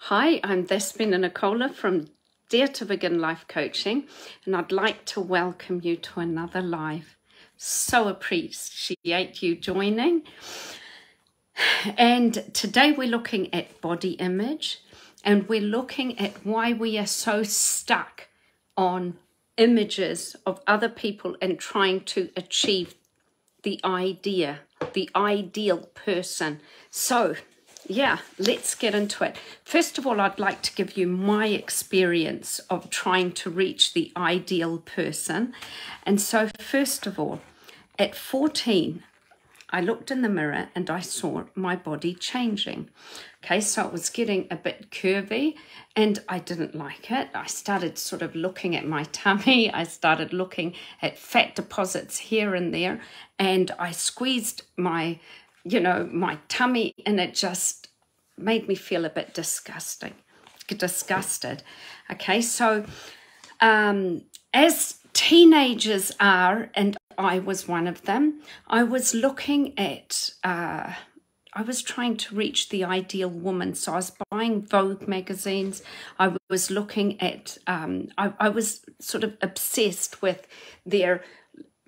Hi, I'm Despina Nicola from Dare to Begin Life Coaching, and I'd like to welcome you to another live. So appreciate you joining. And today we're looking at body image, and we're looking at why we are so stuck on images of other people and trying to achieve the ideal person. So yeah, let's get into it. First of all, I'd like to give you my experience of trying to reach the ideal person. And so first of all, at 14, I looked in the mirror and I saw my body changing. Okay, so it was getting a bit curvy and I didn't like it. I started sort of looking at my tummy. I started looking at fat deposits here and there, and I squeezed my tummy, and it just made me feel a bit disgusted. Okay, so as teenagers are, and I was one of them, I was looking at, I was trying to reach the ideal woman. So I was buying Vogue magazines. I was looking at, I was sort of obsessed with their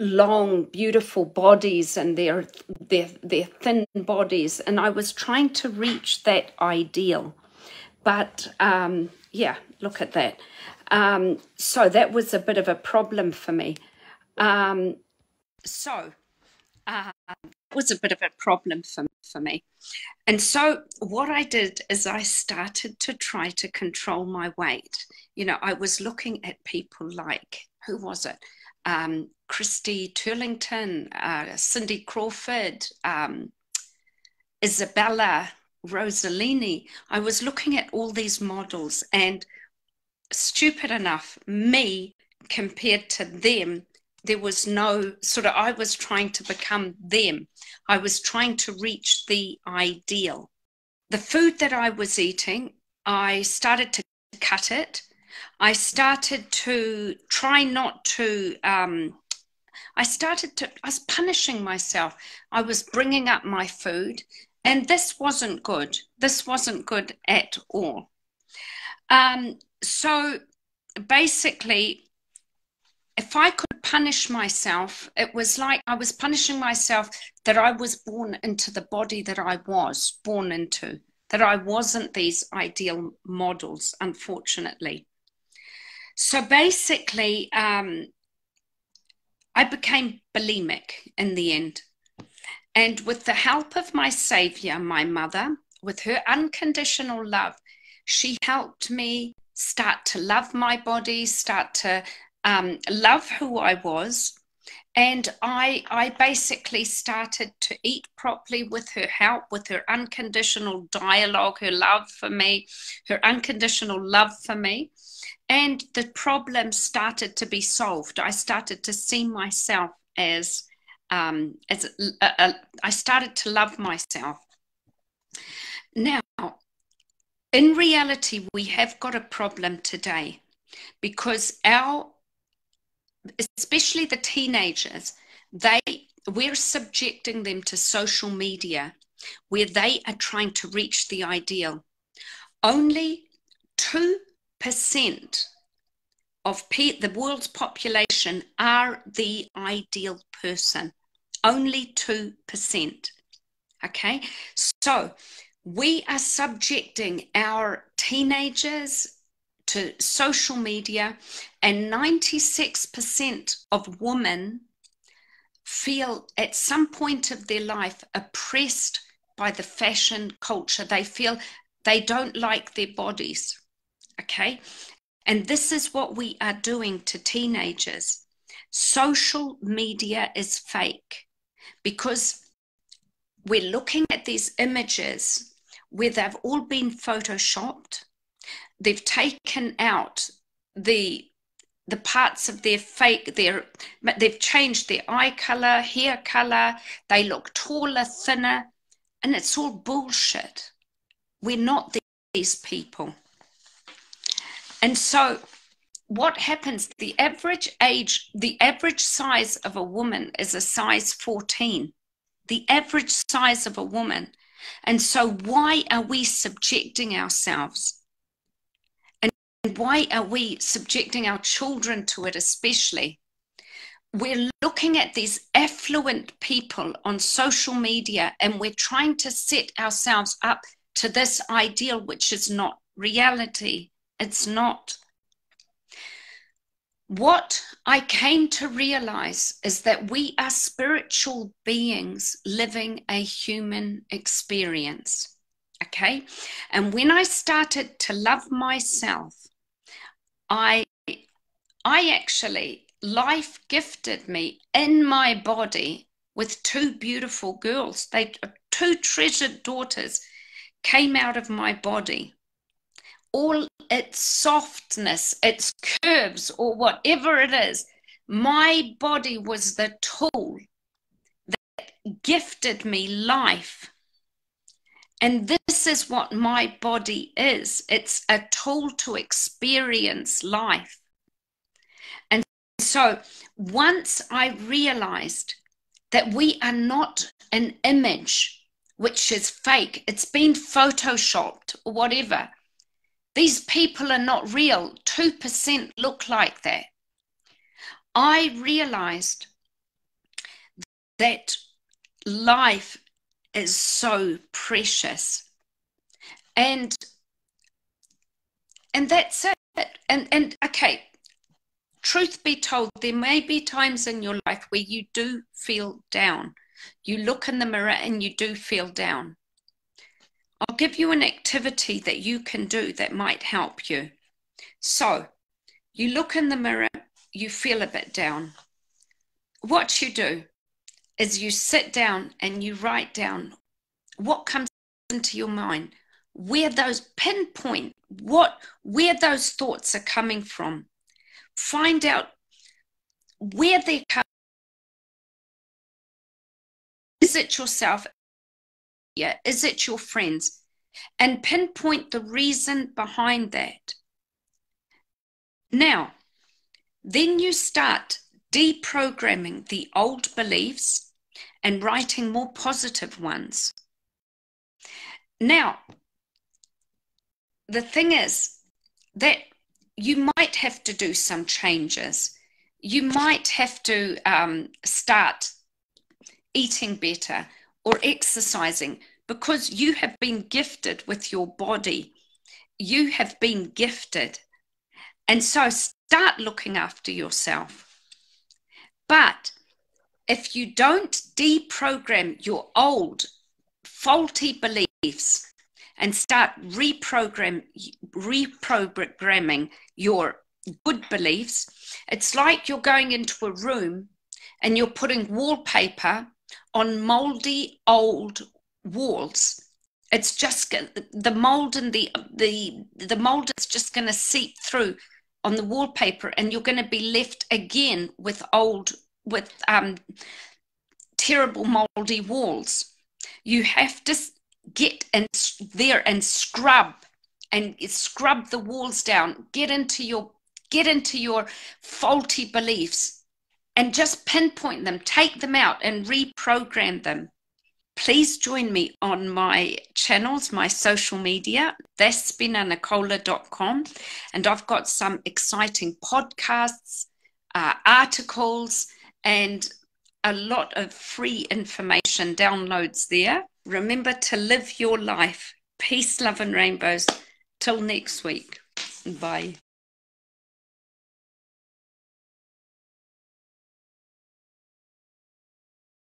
long, beautiful bodies and their thin bodies. And I was trying to reach that ideal. But yeah, look at that. So that was a bit of a problem for me. It was a bit of a problem for me. And so what I did is I started to try to control my weight. You know, I was looking at people like, who was it? Christy Turlington, Cindy Crawford, Isabella Rossellini. I was looking at all these models, and stupid enough, me compared to them, there was no sort of, I was trying to become them. I was trying to reach the ideal. The food that I was eating, I started to cut it. I started to try not to, I was punishing myself. I was bringing up my food, and this wasn't good. This wasn't good at all. So basically, if I could punish myself, it was like I was punishing myself that I was born into the body that I was born into, that I wasn't these ideal models, unfortunately. So basically, I became bulimic in the end. And with the help of my savior, my mother, with her unconditional love, she helped me start to love my body, start to love who I was. And I basically started to eat properly with her help, with her unconditional dialogue, her love for me, her unconditional love for me. And the problem started to be solved. I started to see myself as I started to love myself. Now, in reality, we have got a problem today because especially the teenagers, we're subjecting them to social media where they are trying to reach the ideal. Only 2% of the world's population are the ideal person. Only 2%. Okay, so we are subjecting our teenagers to social media, and 96% of women feel at some point of their life oppressed by the fashion culture. They feel they don't like their bodies. Okay, and this is what we are doing to teenagers. Social media is fake because we're looking at these images where they've all been photoshopped. They've taken out the parts of their fake, they've changed their eye color, hair color, they look taller, thinner, and it's all bullshit. We're not these people. And so what happens, the average size of a woman is a size 14. The average size of a woman. And so why are we subjecting ourselves why are we subjecting our children to it especially? We're looking at these affluent people on social media and we're trying to set ourselves up to this ideal, which is not reality. It's not. What I came to realize is that we are spiritual beings living a human experience. Okay? And when I started to love myself, I actually, life gifted me in my body with two beautiful girls. Two treasured daughters came out of my body. All its softness, its curves, or whatever it is, my body was the tool that gifted me life. And this is what my body is. It's a tool to experience life. And so once I realized that we are not an image which is fake, it's been photoshopped or whatever. These people are not real. 2% look like that. I realized that life is so precious. And that's it. And okay, truth be told, there may be times in your life where you do feel down. You look in the mirror and you do feel down. I'll give you an activity that you can do that might help you. So you look in the mirror, you feel a bit down. What you do is you sit down and you write down what comes into your mind, where those pinpoint, where those thoughts are coming from. Find out where they're coming. Is it yourself? Yeah. Is it your friends? And pinpoint the reason behind that. Now, then you start deprogramming the old beliefs and writing more positive ones. Now, the thing is that you might have to do some changes. You might have to start eating better or exercising, because you have been gifted with your body. You have been gifted. And so start looking after yourself. But if you don't deprogram your old faulty beliefs and start reprogramming your good beliefs, it's like you're going into a room and you're putting wallpaper on moldy old walls. It's just the mold and the mold is just going to seep through on the wallpaper, and you're going to be left again with terrible moldy walls. You have to get in there and scrub the walls down. Get into your faulty beliefs and just pinpoint them, take them out and reprogram them. Please join me on my channels, my social media, thespinnernicola.com, and I've got some exciting podcasts, articles, and a lot of free information downloads there. Remember to live your life. Peace, love, and rainbows. Till next week. Bye.